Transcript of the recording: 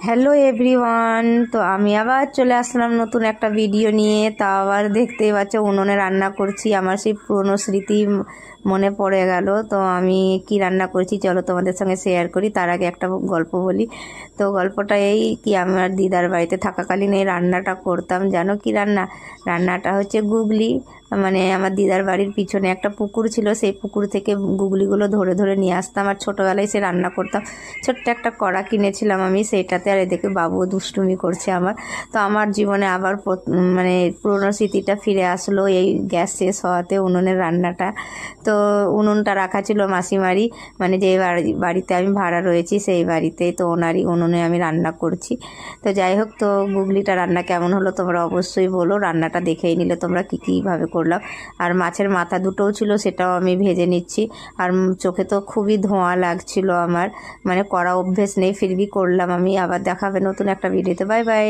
Hello everyone, তো আমি আবার চলে আসলাম নতুন একটা ভিডিও নিয়ে। তা আবার দেখতেই পাচ্ছ উনুনে রান্না করছি। আমার সেই পুরনো স্মৃতি মনে পড়ে গেল। তো আমি কি রান্না করছি চলো তোমাদের সঙ্গে শেয়ার করি। তার আগে একটা গল্প বলি। তো গল্পটা এই কি, আমার দিদার বাড়িতে থাকাকালীন এই রান্নাটা করতাম। জানো কি রান্নাটা হচ্ছে গুগলি। মানে আমার দিদার বাড়ির পিছনে একটা পুকুর ছিল, সেই পুকুর থেকে গুগলিগুলো ধরে ধরে নিয়ে আসতাম আর ছোটোবেলায় সে রান্না করতাম। ছোট্ট একটা কড়া কিনেছিলাম আমি, সেইটাতে। আর এদিকে বাবু দুষ্টুমি করছে আমার। তো আমার জীবনে আবার মানে পুরনো স্মৃতিটা ফিরে আসলো এই গ্যাস শেষ হওয়াতে, উনুনের রান্নাটা। তো উনুনটা রাখা ছিল মাসিমারি, মানে যে বাড়িতে আমি ভাড়া রয়েছি সেই বাড়িতেই। তো ওনারই উনুনে আমি রান্না করছি। তো যাই হোক, তো গুগলিটা রান্না কেমন হলো তোমরা অবশ্যই বলো। রান্নাটা দেখেই নিলে তোমরা কীভাবে করলাম। আর মাছের মাথা দুটোও ছিল, সেটাও আমি ভেজে নিচ্ছি। আর চোখে তো খুবই ধোঁয়া লাগছিল আমার, মানে করা অভ্যেস নেই, ফিরবি করলাম আমি। আবার দেখাবে নতুন একটা ভিডিওতে। Bye bye.